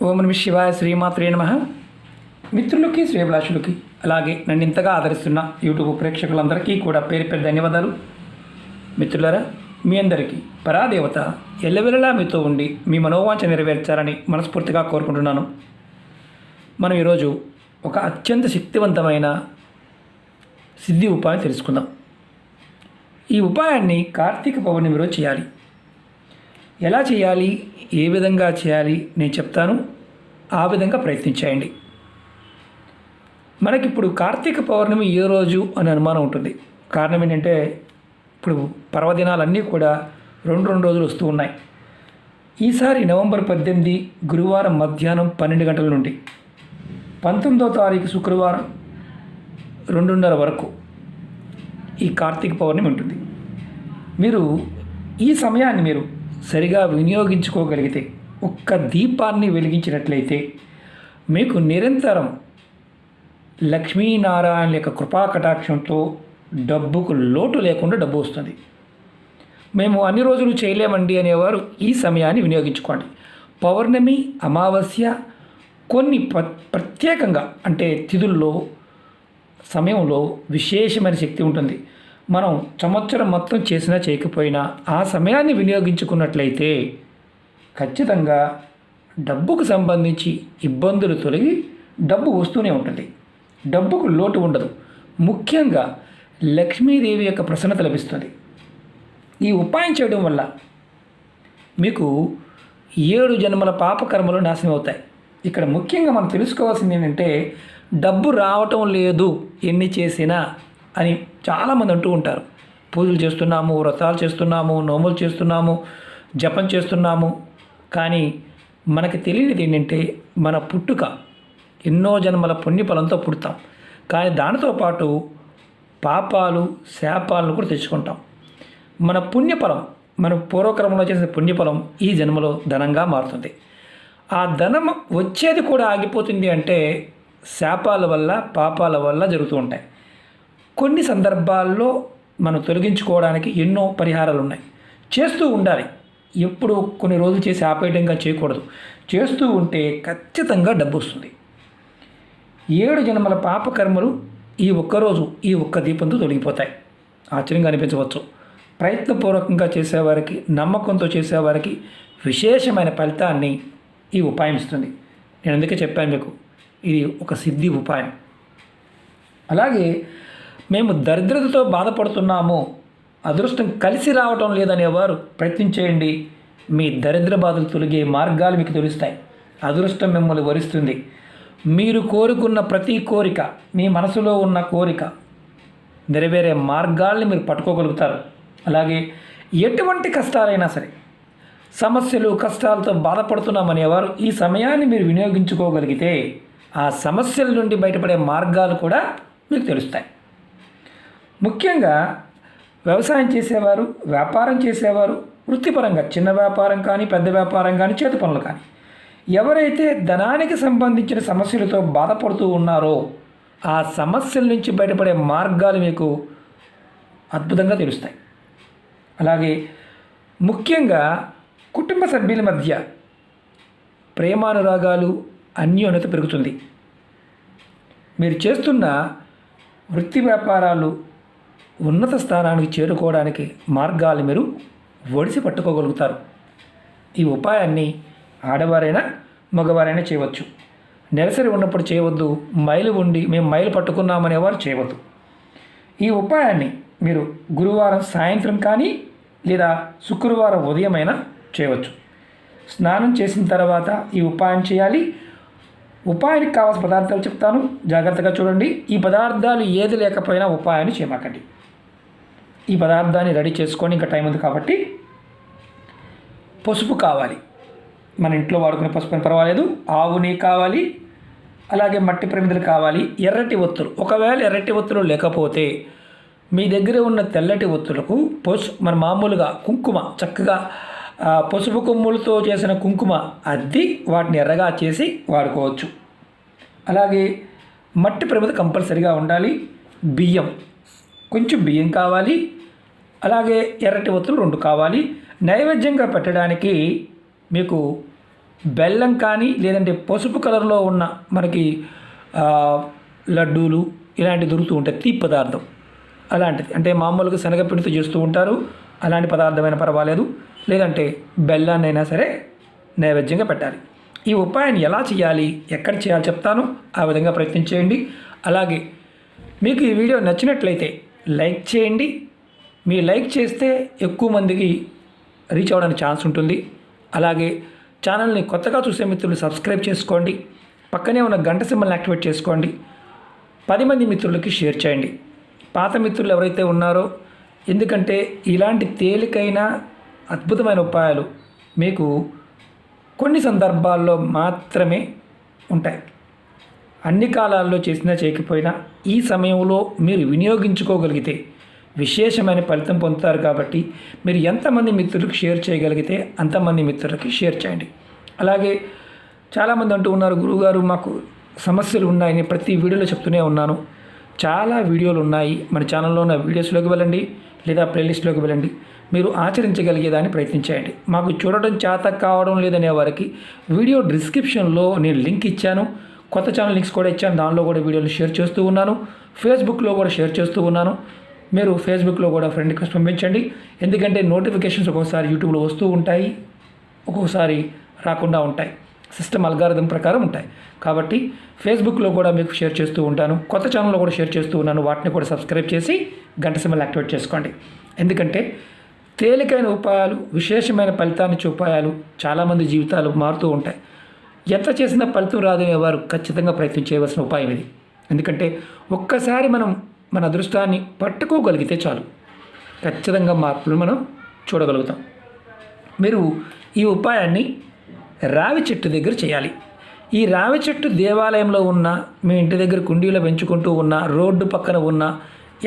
ఓం నమః శివాయ, శ్రీమాత్రే నమః. మిత్రులకి, శ్రేభిలాషులకి, అలాగే నన్ను ఇంతగా ఆదరిస్తున్న యూట్యూబ్ ప్రేక్షకులందరికీ కూడా పేరు పేరు ధన్యవాదాలు. మిత్రులారా, మీ అందరికీ పరాదేవత ఎల్లవెల్లలా మీతో ఉండి మీ మనోవాంఛ నెరవేర్చాలని మనస్ఫూర్తిగా కోరుకుంటున్నాను. మనం ఈరోజు ఒక అత్యంత శక్తివంతమైన సిద్ధి ఉపాయం తెలుసుకుందాం. ఈ ఉపాయాన్ని కార్తీక పౌర్ణమి రోజు చేయాలి. ఎలా చేయాలి, ఏ విధంగా చేయాలి నేను చెప్తాను. ఆ విధంగా ప్రయత్నించేయండి. మనకిప్పుడు కార్తీక పౌర్ణమి ఏ రోజు అని అనుమానం ఉంటుంది. కారణం ఏంటంటే ఇప్పుడు పర్వదినాలన్నీ కూడా రెండు రోజులు వస్తూ ఉన్నాయి. ఈసారి నవంబర్ 18 గురువారం మధ్యాహ్నం 12 గంటల నుండి 19వ తారీఖు శుక్రవారం 2:30 వరకు ఈ కార్తీక పౌర్ణమి ఉంటుంది. మీరు ఈ సమయాన్ని మీరు సరిగా వినియోగించుకోగలిగితే, ఒక్క దీపాన్ని వెలిగించినట్లయితే మీకు నిరంతరం లక్ష్మీనారాయణ యొక్క కృపా కటాక్షంతో డబ్బుకు లోటు లేకుండా డబ్బు వస్తుంది. మేము అన్ని రోజులు చేయలేమండి అనేవారు ఈ సమయాన్ని వినియోగించుకోండి. పౌర్ణమి, అమావాస్య, కొన్ని ప్రత్యేకంగా అంటే తిథుల్లో సమయంలో విశేషమైన శక్తి ఉంటుంది. మనం సంవత్సరం మొత్తం చేసినా చేయకపోయినా ఆ సమయాన్ని వినియోగించుకున్నట్లయితే ఖచ్చితంగా డబ్బుకు సంబంధించి ఇబ్బందులు తొలగి డబ్బు వస్తూనే ఉంటుంది. డబ్బుకు లోటు ఉండదు. ముఖ్యంగా లక్ష్మీదేవి యొక్క ప్రసన్నత లభిస్తుంది. ఈ ఉపాయం చేయడం వల్ల మీకు 7 జన్మల పాపకర్మలు నాశనం అవుతాయి. ఇక్కడ ముఖ్యంగా మనం తెలుసుకోవాల్సింది ఏంటంటే, డబ్బు రావటం లేదు ఎన్ని చేసినా అని చాలామంది అంటూ ఉంటారు. పూజలు చేస్తున్నాము, వ్రతాలు చేస్తున్నాము, నోములు చేస్తున్నాము, జపం చేస్తున్నాము, కానీ మనకి తెలియనిది ఏంటంటే మన పుట్టుక ఎన్నో జన్మల పుణ్యఫలంతో పుడతాం. కానీ దానితో పాటు పాపాలు, శాపాలను కూడా తెచ్చుకుంటాం. మన పుణ్యఫలం, మన పూర్వక్రమంలో చేసిన పుణ్యఫలం ఈ జన్మలో ధనంగా మారుతుంది. ఆ ధనం వచ్చేది కూడా ఆగిపోతుంది అంటే శాపాల వల్ల, పాపాల వల్ల జరుగుతూ ఉంటాయి. కొన్ని సందర్భాల్లో మనం తొలగించుకోవడానికి ఎన్నో పరిహారాలు ఉన్నాయి. చేస్తూ ఉండాలి. ఎప్పుడు కొన్ని రోజులు చేసి ఆపేయడంగా చేయకూడదు. చేస్తూ ఉంటే ఖచ్చితంగా డబ్బు వస్తుంది. 7 జన్మల పాపకర్మలు ఈ ఒక్కరోజు, ఈ ఒక్క దీపంతో తొలగిపోతాయి. ఆశ్చర్యంగా అనిపించవచ్చు. ప్రయత్నపూర్వకంగా చేసేవారికి, నమ్మకంతో చేసేవారికి విశేషమైన ఫలితాన్ని ఈ ఉపాయం ఇస్తుంది. నేను అందుకే చెప్పాను మీకు, ఇది ఒక సిద్ధి ఉపాయం. అలాగే మేము దరిద్రతతో బాధపడుతున్నాము, అదృష్టం కలిసి రావటం లేదనేవారు ప్రయత్నించేయండి. మీ దరిద్ర బాధలు తొలగే మార్గాలు మీకు తెలుస్తాయి. అదృష్టం మిమ్మల్ని వరిస్తుంది. మీరు కోరుకున్న ప్రతి కోరిక, మీ మనసులో ఉన్న కోరిక నెరవేరే మార్గాల్ని మీరు పట్టుకోగలుగుతారు. అలాగే ఎటువంటి కష్టాలైనా సరే, సమస్యలు, కష్టాలతో బాధపడుతున్నామనేవారు ఈ సమయాన్ని మీరు వినియోగించుకోగలిగితే ఆ సమస్యల నుండి బయటపడే మార్గాలు కూడా మీకు తెలుస్తాయి. ముఖ్యంగా వ్యవసాయం చేసేవారు, వ్యాపారం చేసేవారు, వృత్తిపరంగా చిన్న వ్యాపారం కానీ, పెద్ద వ్యాపారం కానీ, చేతి పనులు కానీ, ఎవరైతే ధనానికి సంబంధించిన సమస్యలతో బాధపడుతూ ఉన్నారో ఆ సమస్యల నుంచి బయటపడే మార్గాలు మీకు అద్భుతంగా తెలుస్తాయి. అలాగే ముఖ్యంగా కుటుంబ సభ్యుల మధ్య ప్రేమానురాగాలు, అన్యోన్యత పెరుగుతుంది. మీరు చేస్తున్న వృత్తి వ్యాపారాలు ఉన్నత స్థానానికి చేరుకోవడానికి మార్గాలు మీరు ఒడిసి పట్టుకోగలుగుతారు. ఈ ఉపాయాన్ని ఆడవారైనా మగవారైనా చేయవచ్చు. నెలసరి ఉన్నప్పుడు చేయవద్దు. మైలు ఉండి మేము మైలు పట్టుకున్నామనేవారు చేయవద్దు. ఈ ఉపాయాన్ని మీరు గురువారం సాయంత్రం కానీ లేదా శుక్రవారం ఉదయమైనా చేయవచ్చు. స్నానం చేసిన తర్వాత ఈ ఉపాయం చేయాలి. ఉపాయానికి కావాల్సిన పదార్థాలు చెప్తాను, జాగ్రత్తగా చూడండి. ఈ పదార్థాలు ఏది లేకపోయినా ఉపాయాన్ని చేయమాకండి. ఈ పదార్థాన్ని రెడీ చేసుకొని, ఇంకా టైం ఉంది కాబట్టి, పసుపు కావాలి. మన ఇంట్లో వాడుకునే పసుపు అని పర్వాలేదు. ఆవు నెయ్యి కావాలి. అలాగే మట్టి ప్రమిదలు కావాలి. ఎర్రటి ఒత్తులు, ఒకవేళ ఎర్రటి ఒత్తులు లేకపోతే మీ దగ్గర ఉన్న తెల్లటి ఒత్తులకు మన మామూలుగా కుంకుమ, చక్కగా పసుపు కొమ్ములతో చేసిన కుంకుమ అద్ది వాటిని ఎర్రగా చేసి వాడుకోవచ్చు. అలాగే మట్టి ప్రమిద కంపల్సరిగా ఉండాలి. బియ్యం, కొంచెం బియ్యం కావాలి. అలాగే ఎర్రటి ఒత్తులు 2 కావాలి. నైవేద్యంగా పెట్టడానికి మీకు బెల్లం కానీ లేదంటే పసుపు కలర్లో ఉన్న మనకి ఆ, లడ్డూలు ఇలాంటివి దొరుకుతూ ఉంటాయి, తీపి పదార్థం అలాంటిది. అంటే మామూలుగా శనగపిండితో చేస్తూ ఉంటారు, అలాంటి పదార్థమైనా పర్వాలేదు, లేదంటే బెల్లాన్ని అయినా సరే నైవేద్యంగా పెట్టాలి. ఈ ఉపాయాన్ని ఎలా చేయాలి, ఎక్కడ చేయాలి చెప్తాను, ఆ విధంగా ప్రయత్నం చేయండి. అలాగే మీకు ఈ వీడియో నచ్చినట్లయితే లైక్ చేయండి. మీ లైక్ చేస్తే ఎక్కువ మందికి రీచ్ అవ్వడానికి ఛాన్స్ ఉంటుంది. అలాగే ఛానల్ని కొత్తగా చూసే మిత్రులు సబ్స్క్రైబ్ చేసుకోండి. పక్కనే ఉన్న గంట సింబల్ని యాక్టివేట్ చేసుకోండి. 10 మంది మిత్రులకి షేర్ చేయండి. పాత మిత్రులు ఎవరైతే ఉన్నారో, ఎందుకంటే ఇలాంటి తేలికైన అద్భుతమైన ఉపాయాలు మీకు కొన్ని సందర్భాల్లో మాత్రమే ఉంటాయి. అన్ని కాలాల్లో చేసినా చేయకపోయినా ఈ సమయంలో మీరు వినియోగించుకోగలిగితే విశేషమైన ఫలితం పొందుతారు. కాబట్టి మీరు ఎంతమంది మిత్రులకు షేర్ చేయగలిగితే అంతమంది మిత్రులకి షేర్ చేయండి. అలాగే చాలామంది అంటూ ఉన్నారు, గురువుగారు మాకు సమస్యలు ఉన్నాయని ప్రతి వీడియోలో చెప్తూనే ఉన్నాను. చాలా వీడియోలు ఉన్నాయి మన ఛానల్లో ఉన్న వీడియోస్లోకి వెళ్ళండి, లేదా ప్లేలిస్ట్లోకి వెళ్ళండి. మీరు ఆచరించగలిగేదాన్ని ప్రయత్నించేయండి. మాకు చూడటం చేత కావడం లేదనే వారికి వీడియో డిస్క్రిప్షన్లో నేను లింక్ ఇచ్చాను, కొత్త ఛానల్ లింక్స్ కూడా ఇచ్చాను, దానిలో కూడా వీడియోలు షేర్ చేస్తూ ఉన్నాను. ఫేస్బుక్లో కూడా షేర్ చేస్తూ ఉన్నాను. మీరు ఫేస్బుక్లో కూడా ఫ్రెండ్ రిక్వెస్ట్ పంపించండి. ఎందుకంటే నోటిఫికేషన్స్ ఒక్కోసారి యూట్యూబ్లో వస్తూ ఉంటాయి, ఒక్కోసారి రాకుండా ఉంటాయి, సిస్టమ్ అల్గారిథం ప్రకారం ఉంటాయి. కాబట్టి ఫేస్బుక్లో కూడా మీకు షేర్ చేస్తూ ఉంటాను, కొత్త ఛానల్లో కూడా షేర్ చేస్తూ ఉన్నాను. వాటిని కూడా సబ్స్క్రైబ్ చేసి గంట సింబల్ యాక్టివేట్ చేసుకోండి. ఎందుకంటే తేలికైన ఉపాయాలు, విశేషమైన ఫలితాన్ని ఉపాయాలు చాలామంది జీవితాలు మారుతూ ఉంటాయి. ఎంత చేసినా ఫలితం రాదనే వారు ఖచ్చితంగా ప్రయత్నం చేయవలసిన ఉపాయం ఇది. ఎందుకంటే ఒక్కసారి మనం మన అదృష్టాన్ని పట్టుకోగలిగితే చాలు, ఖచ్చితంగా మార్పులు మనం చూడగలుగుతాం. మీరు ఈ ఉపాయాన్ని రావి చెట్టు దగ్గర చేయాలి. ఈ రావి చెట్టు దేవాలయంలో ఉన్న, మీ ఇంటి దగ్గర కుండీలో పెంచుకుంటూ ఉన్న, రోడ్డు పక్కన ఉన్న,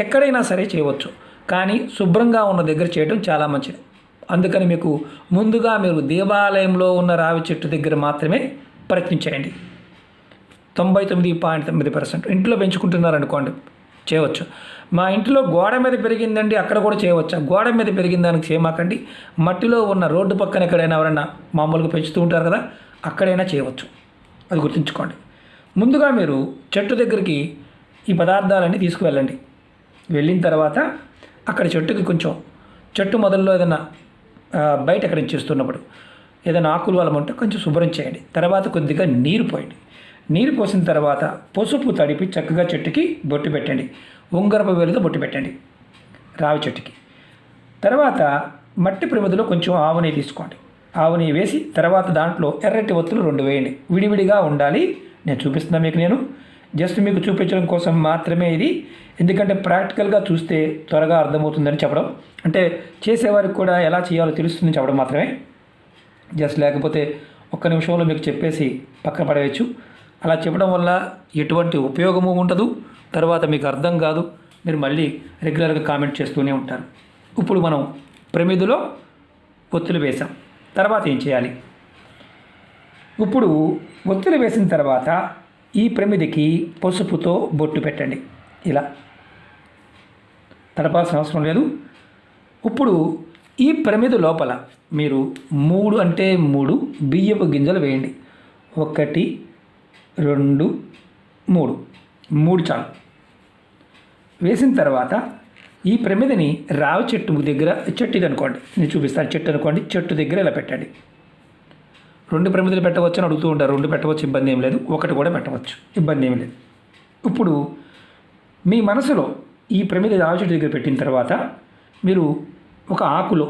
ఎక్కడైనా సరే చేయవచ్చు. కానీ శుభ్రంగా ఉన్న దగ్గర చేయడం చాలా మంచిది. అందుకని మీకు ముందుగా మీరు దేవాలయంలో ఉన్న రావి చెట్టు దగ్గర మాత్రమే ప్రయత్నం చేయండి. 99.9% ఇంట్లో పెంచుకుంటున్నారనుకోండి, చేయవచ్చు. మా ఇంట్లో గోడ మీద పెరిగిందండి, అక్కడ కూడా చేయవచ్చు. గోడ మీద పెరిగిన దానికి చేయమాకండి. మట్టిలో ఉన్న రోడ్డు పక్కన ఎక్కడైనా ఎవరైనా మామూలుగా పెంచుతూ ఉంటారు కదా, అక్కడైనా చేయవచ్చు. అది గుర్తుంచుకోండి. ముందుగా మీరు చెట్టు దగ్గరికి ఈ పదార్థాలన్నీ తీసుకువెళ్ళండి. వెళ్ళిన తర్వాత అక్కడ చెట్టుకి కొంచెం, చెట్టు మొదల్లో ఏదైనా బయట ఎక్కడ చేస్తున్నప్పుడు ఏదైనా ఆకులు వలం ఉంటే కొంచెం శుభ్రం చేయండి. తర్వాత కొద్దిగా నీరు పోయండి. నీరు పోసిన తర్వాత పసుపు తడిపి చక్కగా చెట్టుకి బొట్టు పెట్టండి. ఉంగరపు వేలుతో బొట్టు పెట్టండి రావి చెట్టుకి. తర్వాత మట్టి ప్రమిదలో కొంచెం ఆవు నెయ్యి తీసుకోండి. ఆవు నెయ్యి వేసి తర్వాత దాంట్లో ఎర్రటి ఒత్తులు 2 వేయండి. విడివిడిగా ఉండాలి. నేను చూపిస్తున్నా మీకు, నేను జస్ట్ మీకు చూపించడం కోసం మాత్రమే ఇది. ఎందుకంటే ప్రాక్టికల్గా చూస్తే త్వరగా అర్థమవుతుందని చెప్పడం, అంటే చేసేవారికి కూడా ఎలా చేయాలో తెలుస్తుందని చెప్పడం మాత్రమే. జస్ట్ లేకపోతే ఒక్క నిమిషంలో మీకు చెప్పేసి పక్కన పడవేయచ్చు. అలా చెప్పడం వల్ల ఎటువంటి ఉపయోగము ఉండదు, తర్వాత మీకు అర్థం కాదు, మీరు మళ్ళీ రెగ్యులర్గా కామెంట్ చేస్తూనే ఉంటారు. ఇప్పుడు మనం ప్రమిదిలో ఒత్తులు వేసాం. తర్వాత ఏం చేయాలి? ఇప్పుడు ఒత్తులు వేసిన తర్వాత ఈ ప్రమిదికి పసుపుతో బొట్టు పెట్టండి. ఇలా తడపాల్సిన అవసరం లేదు. ఇప్పుడు ఈ ప్రమిది లోపల మీరు 3 బియ్యపు గింజలు వేయండి. 1, 2, 3 చాలు. వేసిన తర్వాత ఈ ప్రమిదిని రావి చెట్టు దగ్గర, చెట్టు ఇది అనుకోండి, నేను చూపిస్తాను, చెట్టు అనుకోండి, చెట్టు దగ్గర ఇలా పెట్టండి. 2 ప్రమిదలు పెట్టవచ్చు అని అడుగుతూ ఉంటారు. 2 పెట్టవచ్చు, ఇబ్బంది ఏం లేదు. 1 కూడా పెట్టవచ్చు, ఇబ్బంది ఏం లేదు. ఇప్పుడు మీ మనసులో ఈ ప్రమిది రావి చెట్టు దగ్గర పెట్టిన తర్వాత మీరు ఒక ఆకులో,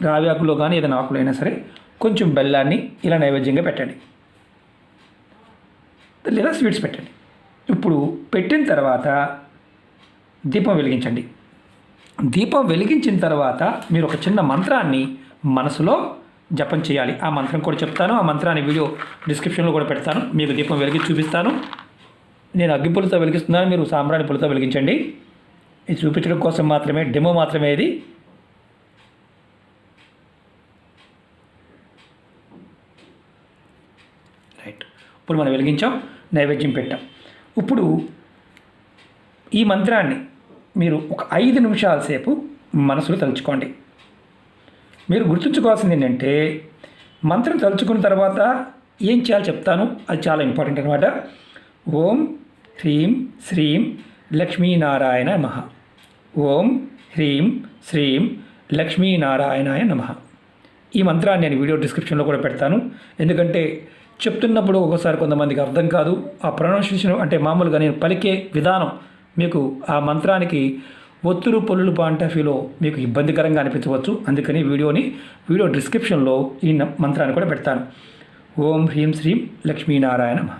రావి ఆకులో కానీ ఏదైనా ఆకులో అయినా సరే కొంచెం బెల్లాన్ని ఇలా నైవేద్యంగా పెట్టండి, లేదా స్వీట్స్ పెట్టండి. ఇప్పుడు పెట్టిన తర్వాత దీపం వెలిగించండి. దీపం వెలిగించిన తర్వాత మీరు ఒక చిన్న మంత్రాన్ని మనసులో జపం చేయాలి. ఆ మంత్రం కూడా చెప్తాను. ఆ మంత్రాన్ని వీడియో డిస్క్రిప్షన్లో కూడా పెడతాను. మీకు దీపం వెలిగించి చూపిస్తాను. నేను అగ్గిపుల్లతో వెలిగిస్తున్నాను, మీరు సాంబ్రాణి పుల్లతో వెలిగించండి. ఇది చూపించడం కోసం మాత్రమే, డెమో మాత్రమే ఇది. రైట్, ఇప్పుడు మనం వెలిగించాం, నైవేద్యం పెట్టాం. ఇప్పుడు ఈ మంత్రాన్ని మీరు ఒక 5 నిమిషాల సేపు మనసులో తలుచుకోండి. మీరు గుర్తుంచుకోవాల్సింది ఏంటంటే, మంత్రం తలుచుకున్న తర్వాత ఏం చేయాలో చెప్తాను, అది చాలా ఇంపార్టెంట్ అనమాట. ఓం హ్రీం శ్రీం లక్ష్మీనారాయణ నమః. ఓం హ్రీం శ్రీం లక్ష్మీనారాయణాయ నమః. ఈ మంత్రాన్ని నేను వీడియో డిస్క్రిప్షన్లో కూడా పెడతాను. ఎందుకంటే చెప్తున్నప్పుడు ఒక్కోసారి కొంతమందికి అర్థం కాదు. ఆ ప్రొనౌన్సియేషన్ అంటే మామూలుగా నేను పలికే విధానం మీకు ఆ మంత్రానికి ఒత్తులు పొల్లులు పాయింట్ ఆఫ్ వ్యూలో మీకు ఇబ్బందికరంగా అనిపించవచ్చు. అందుకని వీడియో డిస్క్రిప్షన్లో ఈ మంత్రాన్ని కూడా పెడతాను. ఓం హ్రీం శ్రీం లక్ష్మీనారాయణ నమః.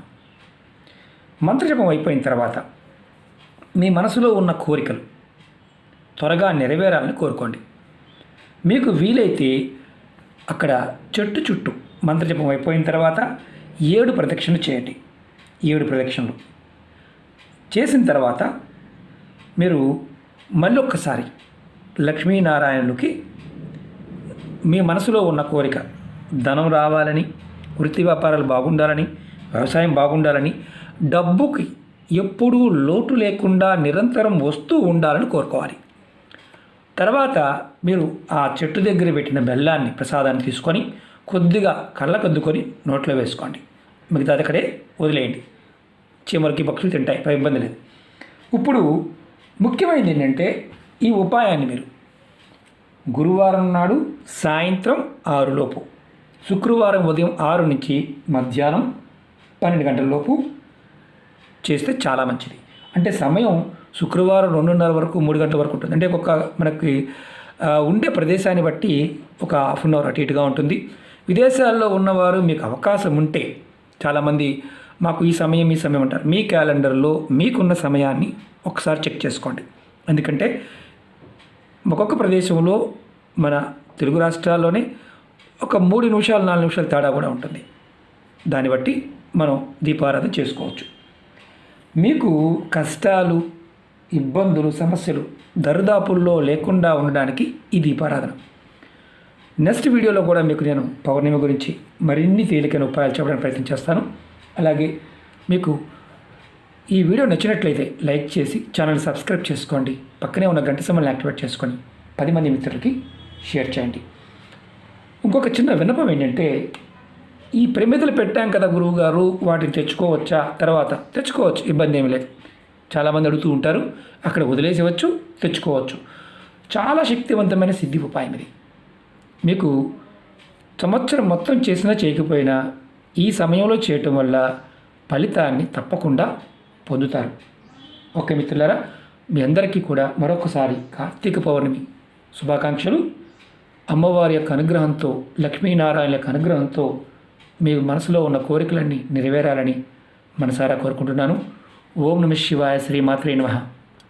మంత్రజపం అయిపోయిన తర్వాత మీ మనసులో ఉన్న కోరికలు త్వరగా నెరవేరాలని కోరుకోండి. మీకు వీలైతే అక్కడ చెట్టు చుట్టూ మంత్రజపం అయిపోయిన తర్వాత 7 ప్రదక్షిణలు చేయండి. 7 ప్రదక్షిణలు చేసిన తర్వాత మీరు మళ్ళీ ఒక్కసారి లక్ష్మీనారాయణులకి మీ మనసులో ఉన్న కోరిక ధనం రావాలని, వృత్తి వ్యాపారాలు బాగుండాలని, వ్యవసాయం బాగుండాలని, డబ్బుకి ఎప్పుడూ లోటు లేకుండా నిరంతరం వస్తూ ఉండాలని కోరుకోవాలి. తర్వాత మీరు ఆ చెట్టు దగ్గర పెట్టిన బెల్లాన్ని ప్రసాదాన్ని తీసుకొని కొద్దిగా కళ్ళకద్దుకొని నోట్లో వేసుకోండి. మిగతాది అక్కడే వదిలేయండి. చీమలకి పక్షులు తింటాయి, ఇబ్బంది లేదు. ఇప్పుడు ముఖ్యమైనది ఏంటంటే ఈ ఉపాయాన్ని మీరు గురువారం నాడు సాయంత్రం 6 లోపు, శుక్రవారం ఉదయం 6 నుంచి మధ్యాహ్నం 12 గంటల లోపు చేస్తే చాలా మంచిది. అంటే సమయం శుక్రవారం 2:30 వరకు 3 గంటల వరకు ఉంటుంది. అంటే మనకి ఉండే ప్రదేశాన్ని బట్టి ఒక హాఫ్ అన్ అవర్ అటు ఇటుగా ఉంటుంది. విదేశాల్లో ఉన్నవారు మీకు అవకాశం ఉంటే, చాలామంది మాకు ఈ సమయం అంటారు. మీ క్యాలెండర్లో మీకున్న సమయాన్ని ఒకసారి చెక్ చేసుకోండి. ఎందుకంటే ఒక్కొక్క ప్రదేశంలో మన తెలుగు రాష్ట్రాల్లోనే ఒక 3 నిమిషాలు 4 నిమిషాలు తేడా కూడా ఉంటుంది. దాన్ని బట్టి మనం దీపారాధన చేసుకోవచ్చు. మీకు కష్టాలు, ఇబ్బందులు, సమస్యలు దరిదాపుల్లో లేకుండా ఉండడానికి ఈ దీపారాధన. నెక్స్ట్ వీడియోలో కూడా మీకు నేను పౌర్ణమి గురించి మరిన్ని తేలికైన ఉపాయాలు చెప్పడానికి ప్రయత్నం చేస్తాను. అలాగే మీకు ఈ వీడియో నచ్చినట్లయితే లైక్ చేసి ఛానల్ సబ్స్క్రైబ్ చేసుకోండి. పక్కనే ఉన్న గంట సింబల్ని యాక్టివేట్ చేసుకొని 10 మంది మిత్రులకి షేర్ చేయండి. ఇంకొక చిన్న విన్నపం ఏంటంటే, ఈ ప్రమిదలు పెట్టాం కదా గురువు గారు, వాటిని తెచ్చుకోవచ్చా? తర్వాత తెచ్చుకోవచ్చు, ఇబ్బంది ఏమి లేదు. చాలామంది అడుగుతూ ఉంటారు. అక్కడ వదిలేసేవచ్చు, తెచ్చుకోవచ్చు. చాలా శక్తివంతమైన సిద్ధి ఉపాయం ఇది. మీకు సంవత్సరం మొత్తం చేసినా చేయకపోయినా ఈ సమయంలో చేయటం వల్ల ఫలితాన్ని తప్పకుండా పొందుతారు. ఓకే మిత్రులారా, మీ అందరికీ కూడా మరొకసారి కార్తీక పౌర్ణమి శుభాకాంక్షలు. అమ్మవారి యొక్క అనుగ్రహంతో, లక్ష్మీనారాయణ యొక్క అనుగ్రహంతో మీ మనసులో ఉన్న కోరికలన్నీ నెరవేరాలని మనసారా కోరుకుంటున్నాను. ఓం నమః శివాయ. శ్రీమాత్రే నమః.